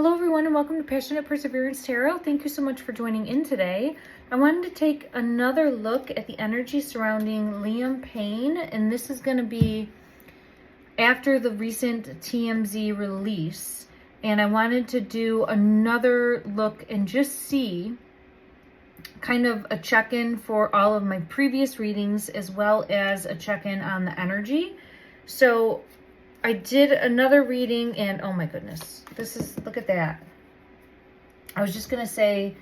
Hello everyone and welcome to Passionate Perseverance Tarot. Thank you so much for joining in today. I wanted to take another look at the energy surrounding Liam Payne, and this is going to be after the recent TMZ release. And I wanted to do another look and just see kind of a check-in for all of my previous readings as well as a check-in on the energy. So I did another reading and oh my goodness, look at that. I was just gonna say,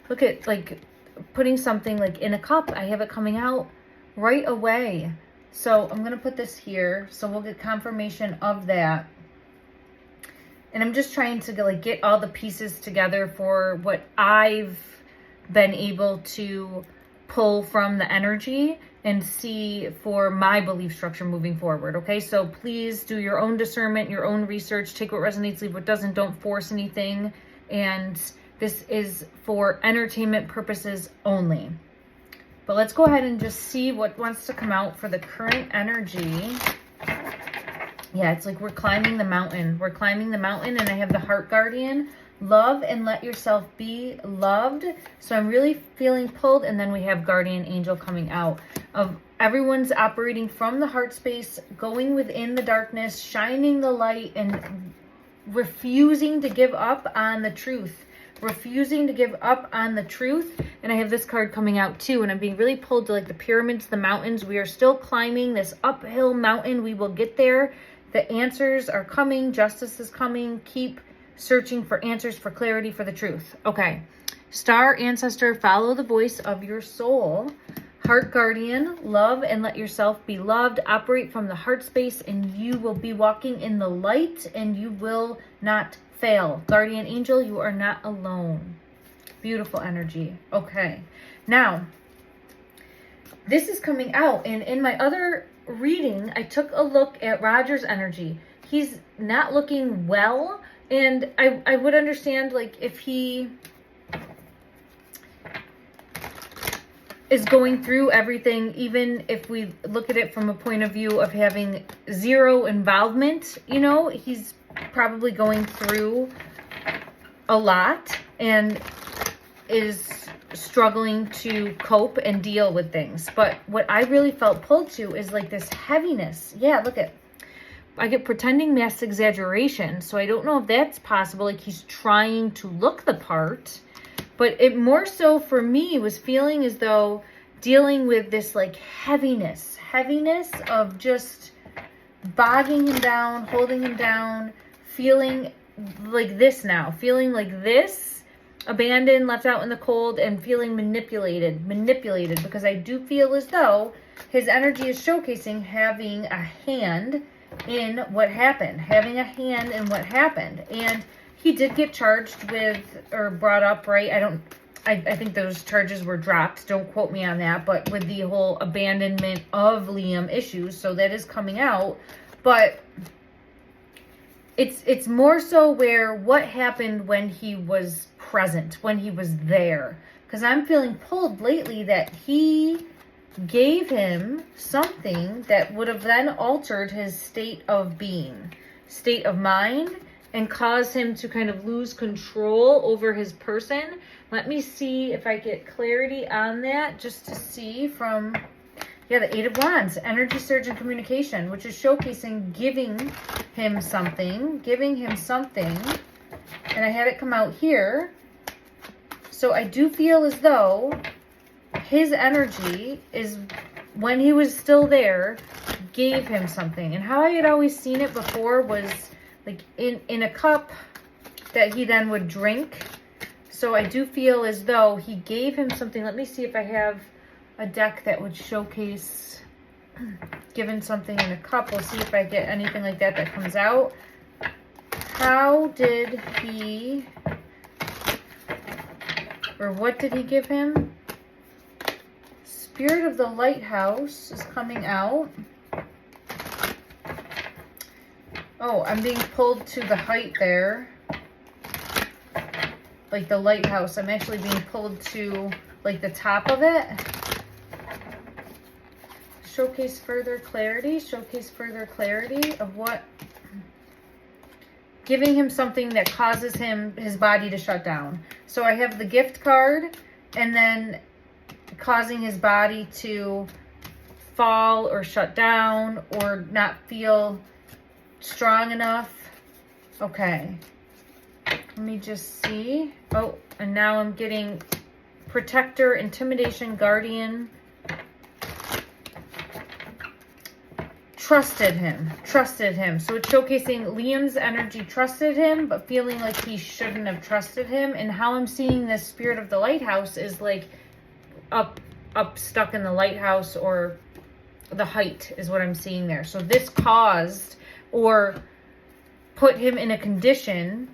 look at like putting something like in a cup. I have it coming out right away. So I'm gonna put this here so we'll get confirmation of that. And I'm just trying to like get all the pieces together for what I've been able to pull from the energy and see for my belief structure moving forward. Okay, so please do your own discernment, your own research, take what resonates, leave what doesn't, don't force anything. And this is for entertainment purposes only. But let's go ahead and just see what wants to come out for the current energy. Yeah, it's like we're climbing the mountain. We're climbing the mountain and I have the Heart Guardian. Love and let yourself be loved. So I'm really feeling pulled. And then we have Guardian Angel coming out of everyone's operating from the heart space, going within the darkness, shining the light and refusing to give up on the truth. Refusing to give up on the truth. And I have this card coming out too. And I'm being really pulled to like the pyramids, the mountains. We are still climbing this uphill mountain. We will get there. The answers are coming. Justice is coming. Keep searching for answers, for clarity, for the truth. Okay. Star Ancestor, follow the voice of your soul. Heart Guardian, love and let yourself be loved. Operate from the heart space and you will be walking in the light and you will not fail. Guardian Angel, you are not alone. Beautiful energy. Okay. Now, this is coming out, and in my other reading, I took a look at Roger's energy. He's not looking well. And I would understand, like, if he is going through everything, even if we look at it from a point of view of having zero involvement, you know, he's probably going through a lot and is struggling to cope and deal with things. But what I really felt pulled to is like this heaviness. Yeah, look at I get pretending mass exaggeration, so I don't know if that's possible, like he's trying to look the part, but it more so for me was feeling as though dealing with this like heaviness of just bogging him down, holding him down, feeling like this now, feeling like this, abandoned, left out in the cold, and feeling manipulated, because I do feel as though his energy is showcasing having a hand in what happened, and he did get charged with or brought up, right? I think those charges were dropped, don't quote me on that, but with the whole abandonment of Liam issues, so that is coming out. But it's more so where what happened when he was present, when he was there, because I'm feeling pulled lately that he gave him something that would have then altered his state of being, state of mind, and caused him to kind of lose control over his person. Let me see if I get clarity on that, just to see from, yeah, the Eight of Wands, energy surge and communication, which is showcasing giving him something, and I had it come out here. So I do feel as though his energy is, when he was still there, gave him something. And how I had always seen it before was like in a cup that he then would drink. So I do feel as though he gave him something. Let me see if I have a deck that would showcase giving something in a cup. We'll see if I get anything like that comes out. How did he, or what did he give him? Spirit of the Lighthouse is coming out. Oh, I'm being pulled to the height there. Like the lighthouse. I'm actually being pulled to like the top of it. Showcase further clarity of what giving him something that causes his body to shut down. So I have the gift card, and then causing his body to fall or shut down or not feel strong enough. Okay. Let me just see. Oh, and now I'm getting protector, intimidation, guardian. Trusted him. So it's showcasing Liam's energy trusted him, but feeling like he shouldn't have trusted him. And how I'm seeing this spirit of the lighthouse is like up stuck in the lighthouse, or the height is what I'm seeing there. So this caused or put him in a condition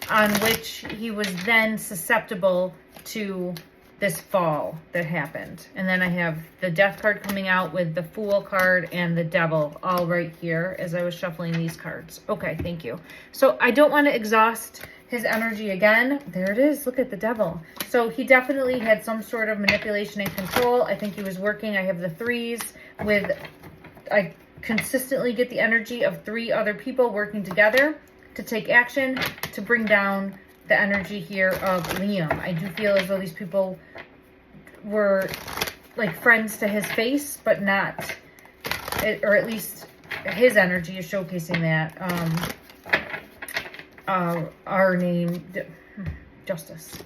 on which he was then susceptible to this fall that happened. And then I have the death card coming out with the fool card and the devil all right here as I was shuffling these cards. Okay, thank you. So I don't want to exhaust his energy again. There it is. Look at the devil. So he definitely had some sort of manipulation and control. I think he was working. I have the threes with, I consistently get the energy of 3 other people working together to take action to bring down the energy here of Liam. I do feel as though these people were like friends to his face, but not, or at least his energy is showcasing that. Our name, Justice,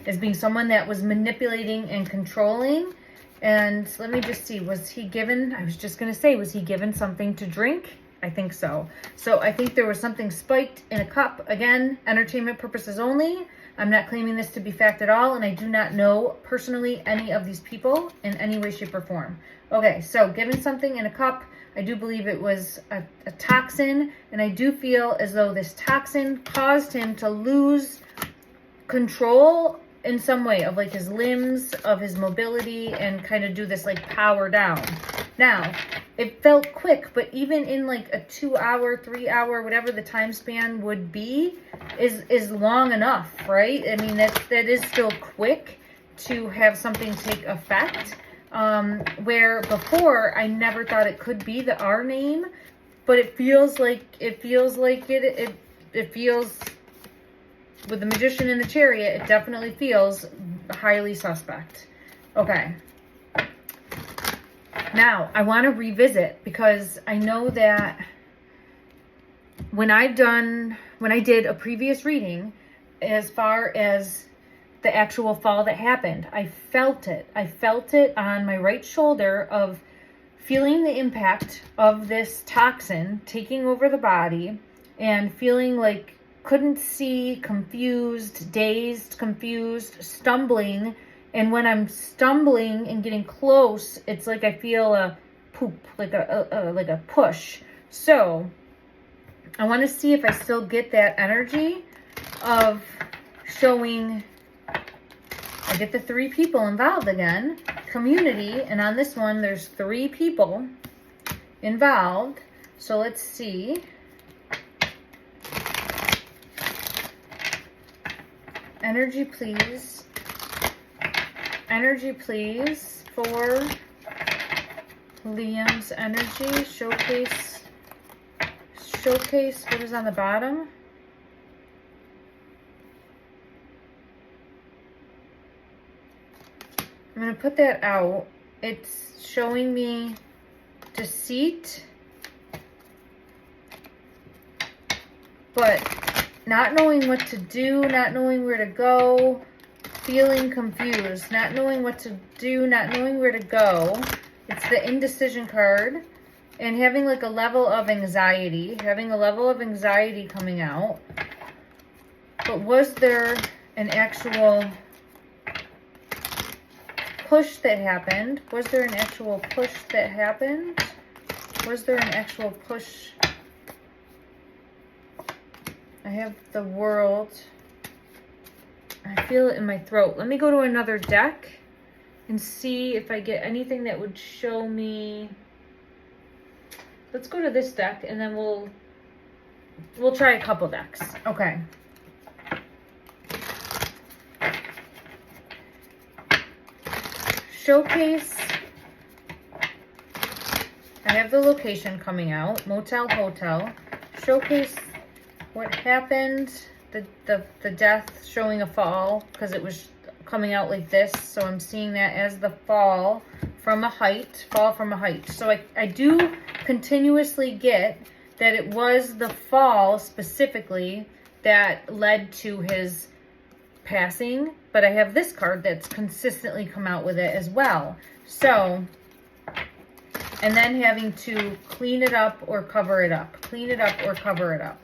as being someone that was manipulating and controlling. And let me just see, was he given, I was just going to say, was he given something to drink? I think so. So I think there was something spiked in a cup. Again, entertainment purposes only. I'm not claiming this to be fact at all, and I do not know personally any of these people in any way, shape, or form. Okay, so given something in a cup, I do believe it was a toxin, and I do feel as though this toxin caused him to lose control in some way of like his limbs, of his mobility, and kind of do this like power down. Now, it felt quick, but even in like a 2 hour, 3 hour, whatever the time span would be, is long enough, right? I mean, that is still quick to have something take effect. Where before I never thought it could be the R name, but it feels like it feels with the Magician in the Chariot, it definitely feels highly suspect. Okay. Now, I want to revisit, because I know that when I did a previous reading, as far as the actual fall that happened, I felt it. I felt it on my right shoulder of feeling the impact of this toxin taking over the body and feeling like couldn't see, confused, dazed, confused, stumbling. And when I'm stumbling and getting close, it's like I feel a poop, like a push. So I want to see if I still get that energy of showing. I get the 3 people involved again, community, and on this one there's 3 people involved. So let's see. Energy, please. Energy, please, for Liam's energy. Showcase, what is on the bottom? I'm going to put that out. It's showing me deceit, but not knowing what to do, not knowing where to go, feeling confused, not knowing what to do, not knowing where to go. It's the indecision card, and having like a level of anxiety, coming out. But was there an actual push that happened? Was there an actual push that happened? Was there an actual push? I have the World. I feel it in my throat. Let me go to another deck and see if I get anything that would show me. Let's go to this deck, and then we'll try a couple decks. Okay. Showcase. I have the location coming out. Motel, hotel. Showcase what happened, the death showing a fall, because it was coming out like this. So I'm seeing that as the fall from a height, So I do continuously get that it was the fall specifically that led to his passing, but I have this card that's consistently come out with it as well. So, and then having to clean it up or cover it up. Clean it up or cover it up.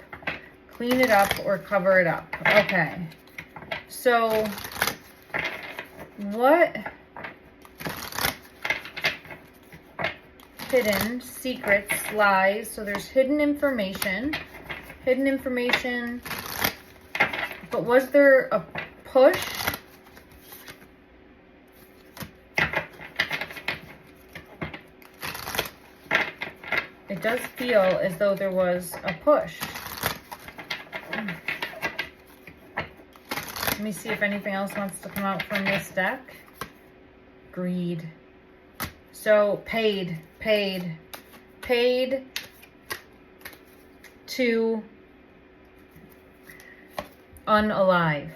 Clean it up or cover it up. Okay. So, what hidden secrets, lies? So there's hidden information, but was there a push? It does feel as though there was a push. Let me see if anything else wants to come out from this deck. Greed. So paid to unalive.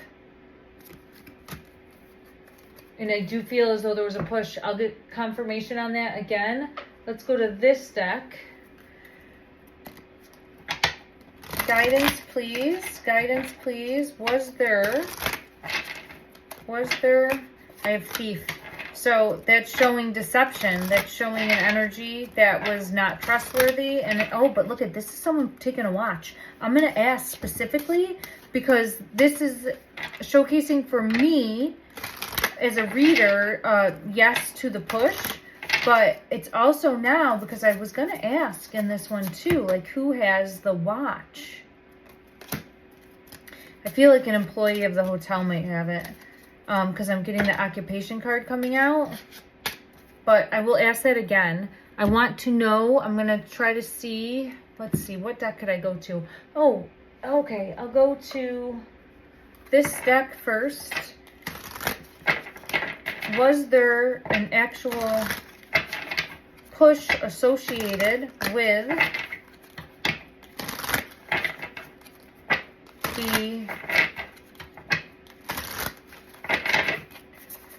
And I do feel as though there was a push. I'll get confirmation on that again. Let's go to this deck. Guidance, please. Guidance, please. Was there, I have thief. So that's showing deception. That's showing an energy that was not trustworthy. And oh, but look at this, is someone taking a watch. I'm going to ask specifically because this is showcasing for me as a reader, yes to the push. But it's also now, because I was going to ask in this one too, like who has the watch? I feel like an employee of the hotel might have it. Because I'm getting the occupation card coming out. But I will ask that again. I want to know. I'm going to try to see. Let's see. What deck could I go to? Oh, okay. I'll go to this deck first. Was there an actual push associated with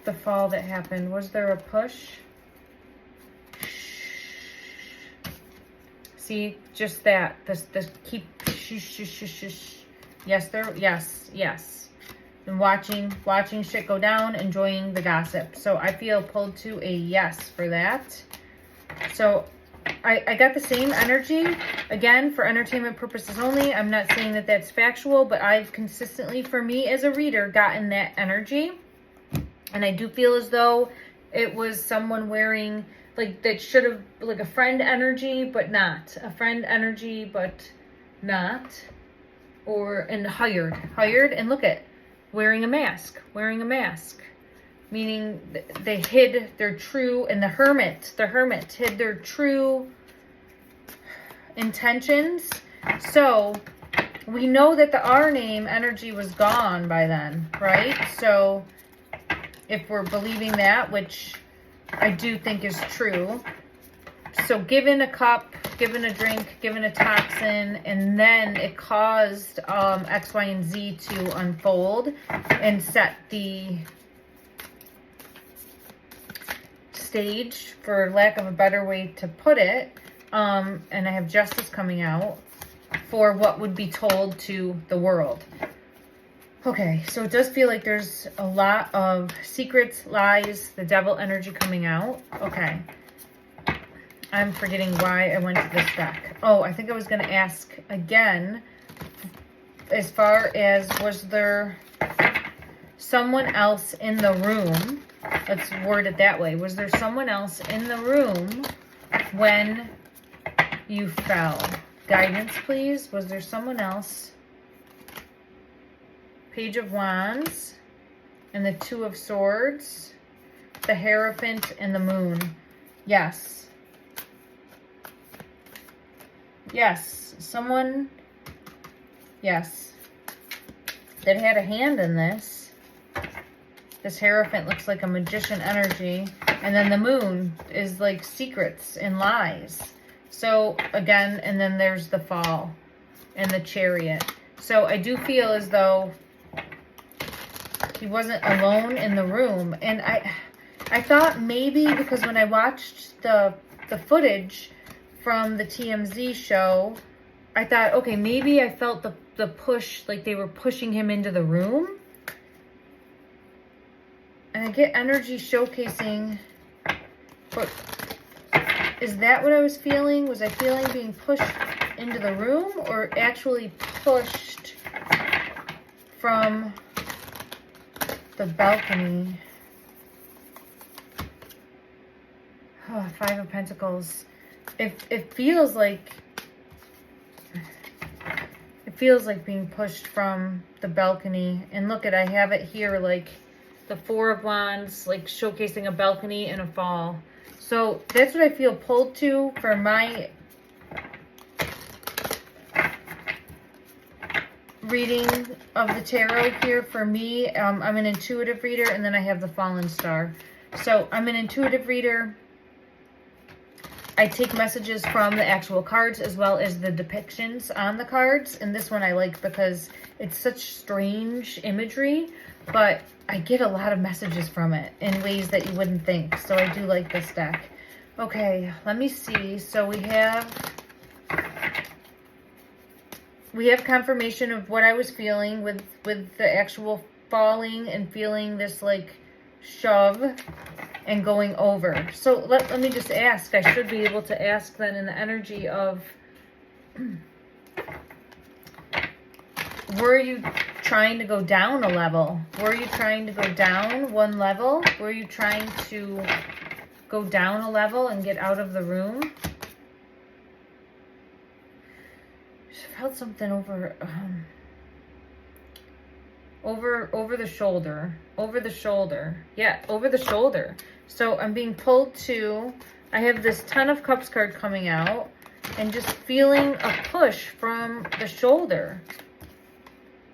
the fall that happened? Was there a push? See, just that. This keep yes. And watching shit go down, enjoying the gossip. So I feel pulled to a yes for that. So I got the same energy, again, for entertainment purposes only. I'm not saying that that's factual, but I've consistently, for me as a reader, gotten that energy. And I do feel as though it was someone wearing, like, that should have, like, a friend energy, but not. A friend energy, but not. And hired. And look at, wearing a mask. Meaning they hid their true, and the hermit hid their true intentions. So we know that the R name energy was gone by then, right? So if we're believing that, which I do think is true. So given a cup, given a drink, given a toxin, and then it caused X, Y, and Z to unfold and set the stage, for lack of a better way to put it, and I have justice coming out for what would be told to the world. Okay, so it does feel like there's a lot of secrets, lies, the devil energy coming out. Okay, I'm forgetting why I went to this deck. Oh, I think I was going to ask again, as far as, was there someone else in the room? Let's word it that way. Was there someone else in the room when you fell? Guidance, please. Was there someone else? Page of Wands and the Two of Swords, the Hierophant and the Moon. Yes. Someone, yes, that had a hand in this. This Hierophant looks like a magician energy. And then the Moon is like secrets and lies. So again, and then there's the fall and the Chariot. So I do feel as though he wasn't alone in the room. And I thought maybe because when I watched the footage from the TMZ show, I thought, okay, maybe I felt the push, like they were pushing him into the room. And I get energy showcasing, but is that what I was feeling? Was I feeling being pushed into the room or actually pushed from the balcony? Oh, Five of Pentacles. It feels like being pushed from the balcony. And look at, I have it here, like the Four of Wands, like showcasing a balcony and a fall. So that's what I feel pulled to for my reading of the tarot here. For me, I'm an intuitive reader, and then I have the Fallen Star. So I'm an intuitive reader. I take messages from the actual cards as well as the depictions on the cards. And this one I like because it's such strange imagery, but I get a lot of messages from it in ways that you wouldn't think. So I do like this deck. Okay, let me see. So we have confirmation of what I was feeling with the actual falling and feeling this like shove and going over. So let me just ask. I should be able to ask then in the energy of, were you trying to go down a level? Were you trying to go down one level? Were you trying to go down a level and get out of the room? I felt something over the shoulder. Over the shoulder. Yeah, over the shoulder. So I'm being pulled to, I have this Ten of Cups card coming out and just feeling a push from the shoulder.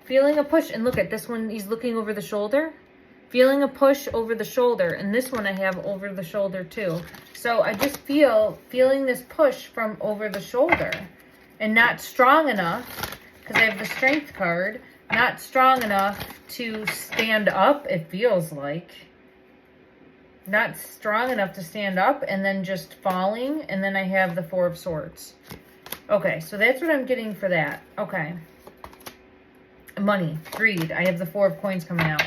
Feeling a push. And look at this one, he's looking over the shoulder. Feeling a push over the shoulder. And this one I have over the shoulder too. So I just feeling this push from over the shoulder. And not strong enough, because I have the Strength card, not strong enough to stand up, it feels like. Not strong enough to stand up, and then just falling, and then I have the Four of Swords. Okay, so that's what I'm getting for that. Okay. Money, greed. I have the Four of Coins coming out.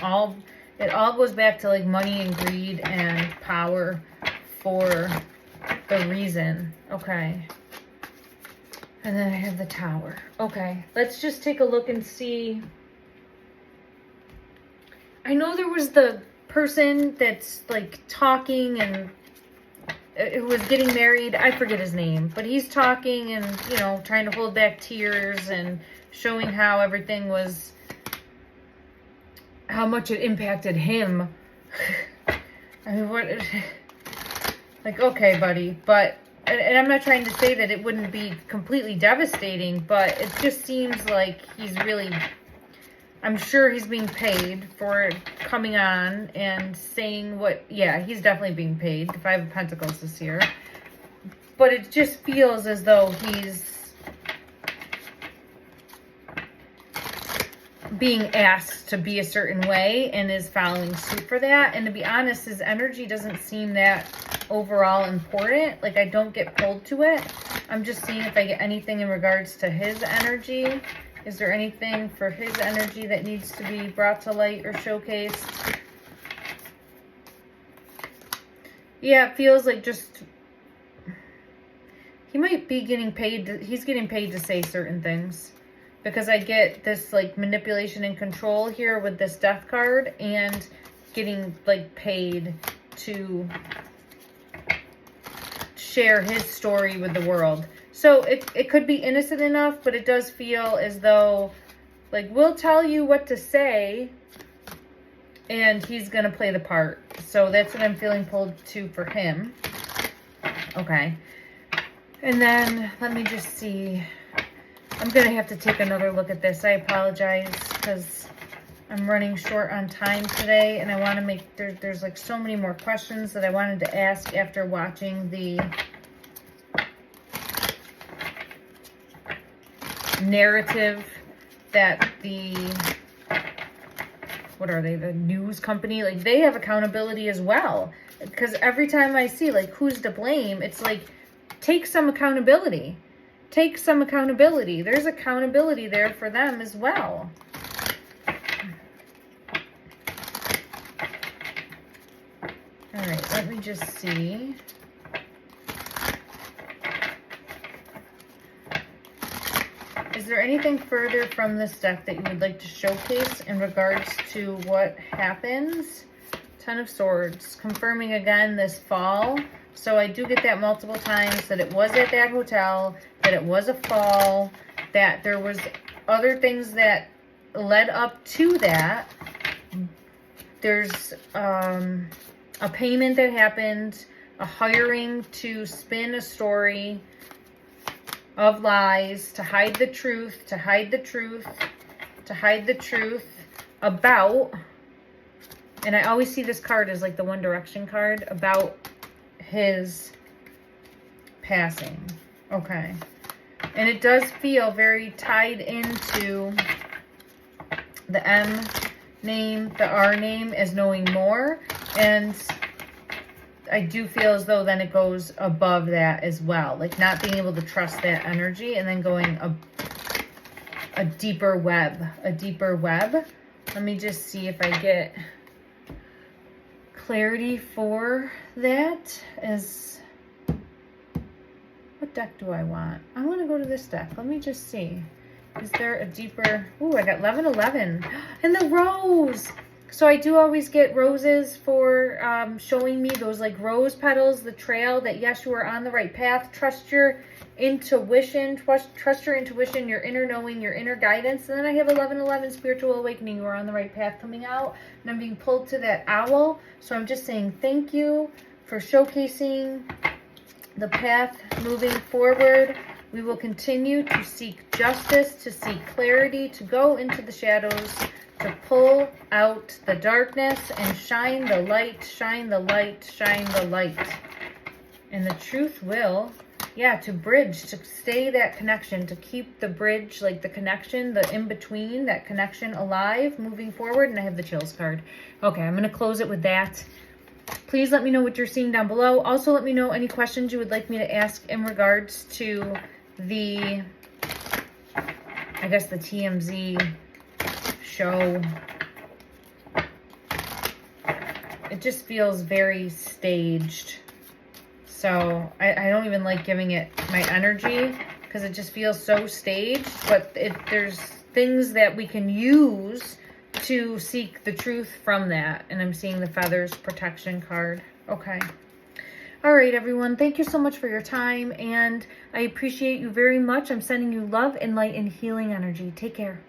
It all goes back to like money and greed and power for the reason. Okay. And then I have the Tower. Okay, let's just take a look and see. I know there was the person that's like talking and who was getting married. I forget his name, but he's talking and, you know, trying to hold back tears and showing how everything was, how much it impacted him. I mean, what, like, okay, buddy, but, and I'm not trying to say that it wouldn't be completely devastating, but it just seems like he's really, I'm sure he's being paid for coming on and saying what, yeah, he's definitely being paid. The Five of Pentacles is here. But it just feels as though he's being asked to be a certain way and is following suit for that. And to be honest, his energy doesn't seem that overall important. Like, I don't get pulled to it. I'm just seeing if I get anything in regards to his energy. Is there anything for his energy that needs to be brought to light or showcased? Yeah, it feels like just, he might be getting paid, he's getting paid to say certain things. Because I get this like manipulation and control here with this Death card and getting like paid to share his story with the world. So it could be innocent enough, but it does feel as though, like, we'll tell you what to say, and he's going to play the part. So that's what I'm feeling pulled to for him. Okay. And then, let me just see. I'm going to have to take another look at this. I apologize, because I'm running short on time today, and I want to make, there's like so many more questions that I wanted to ask after watching the narrative that the, what are they, the news company, like they have accountability as well. Because every time I see like who's to blame, it's like, take some accountability. Take some accountability. There's accountability there for them as well. All right, let me just see. Is there anything further from this deck that you would like to showcase in regards to what happens? Ten of Swords, confirming again this fall. So I do get that multiple times, that it was at that hotel, that it was a fall, that there was other things that led up to that. There's a payment that happened, a hiring to spin a story of lies, to hide the truth, to hide the truth, to hide the truth about, and I always see this card as like the One Direction card, about his passing. Okay. And it does feel very tied into the M name, the R name, as knowing more. And I do feel as though then it goes above that as well. Like not being able to trust that energy and then going a deeper web. A deeper web. Let me just see if I get clarity for that. As what deck do I want? I want to go to this deck. Let me just see. Is there a deeper... Ooh, I got 1111. And the rose! So I do always get roses for showing me those like rose petals, the trail, that yes, you are on the right path. Trust your intuition. Trust your intuition, your inner knowing, your inner guidance. And then I have 1111, spiritual awakening. You are on the right path coming out. And I'm being pulled to that owl. So I'm just saying thank you for showcasing the path moving forward. We will continue to seek justice, to seek clarity, to go into the shadows, to pull out the darkness and shine the light, shine the light, shine the light. And the truth will, yeah, to bridge, to stay that connection, to keep the bridge, like the connection, the in-between, that connection alive, moving forward. And I have the chills card. Okay, I'm going to close it with that. Please let me know what you're seeing down below. Also, let me know any questions you would like me to ask in regards to the, I guess, the TMZ show. It just feels very staged. So I don't even like giving it my energy because it just feels so staged. But there's things that we can use to seek the truth from that. And I'm seeing the Feathers Protection card. Okay. All right, everyone. Thank you so much for your time. And I appreciate you very much. I'm sending you love and light and healing energy. Take care.